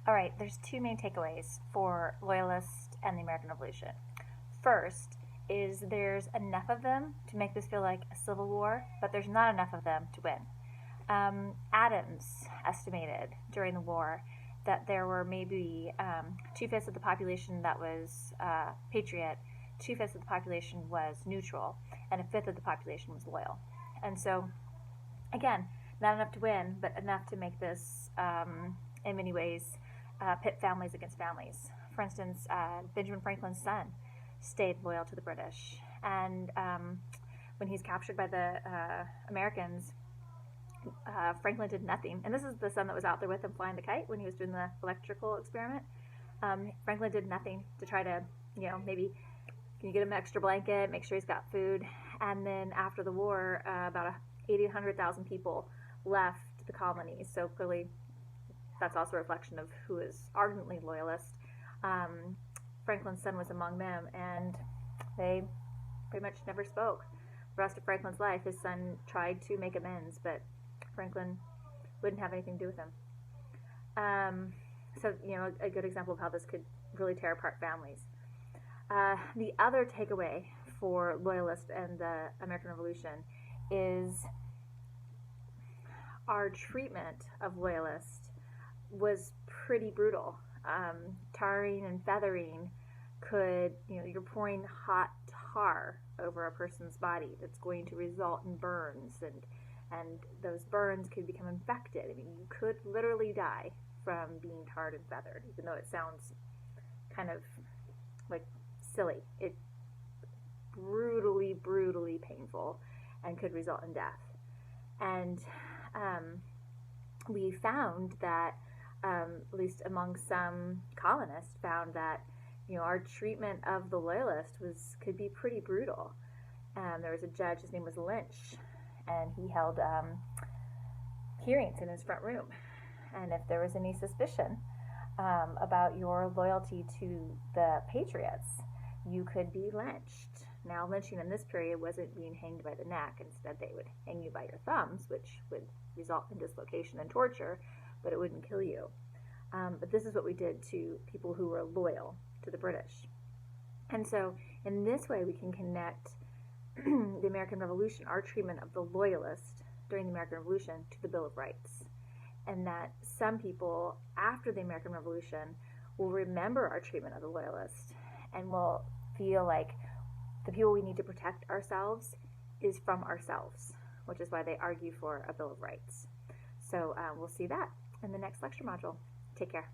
All right, there's two main takeaways for Loyalists and the American Revolution. First is there's enough of them to make this feel like a civil war, but there's not enough of them to win. Adams estimated during the war that there were maybe two-fifths of the population that was patriot, two-fifths of the population was neutral, and a fifth of the population was loyal. And so, again, not enough to win, but enough to make this, in many ways, pit families against families. For instance, Benjamin Franklin's son stayed loyal to the British, and when he's captured by the Americans, Franklin did nothing. And this is the son that was out there with him flying the kite when he was doing the electrical experiment. Franklin did nothing to try to, maybe can you get him an extra blanket, make sure he's got food. And then after the war, about 100,000 people left the colonies. So clearly that's also a reflection of who is ardently loyalist. Franklin's son was among them, and they pretty much never spoke. The rest of Franklin's life, his son tried to make amends, but Franklin wouldn't have anything to do with him. So, a good example of how this could really tear apart families. The other takeaway for Loyalists and the American Revolution is our treatment of Loyalists was pretty brutal. Tarring and feathering could, you're pouring hot tar over a person's body that's going to result in burns, and those burns could become infected. I mean, you could literally die from being tarred and feathered, even though it sounds kind of like silly. It's brutally, brutally painful and could result in death. And we found that, at least among some colonists, found that our treatment of the Loyalist could be pretty brutal. There was a judge, his name was Lynch, and he held hearings in his front room. And if there was any suspicion about your loyalty to the Patriots, you could be lynched. Now, lynching in this period wasn't being hanged by the neck. Instead, they would hang you by your thumbs, which would result in dislocation and torture, but it wouldn't kill you. But this is what we did to people who were loyal to the British. And so, in this way, we can connect the American Revolution, our treatment of the Loyalist during the American Revolution, to the Bill of Rights. And that some people, after the American Revolution, will remember our treatment of the Loyalist and will feel like the people we need to protect ourselves is from ourselves, which is why they argue for a Bill of Rights. So we'll see that in the next lecture module. Take care.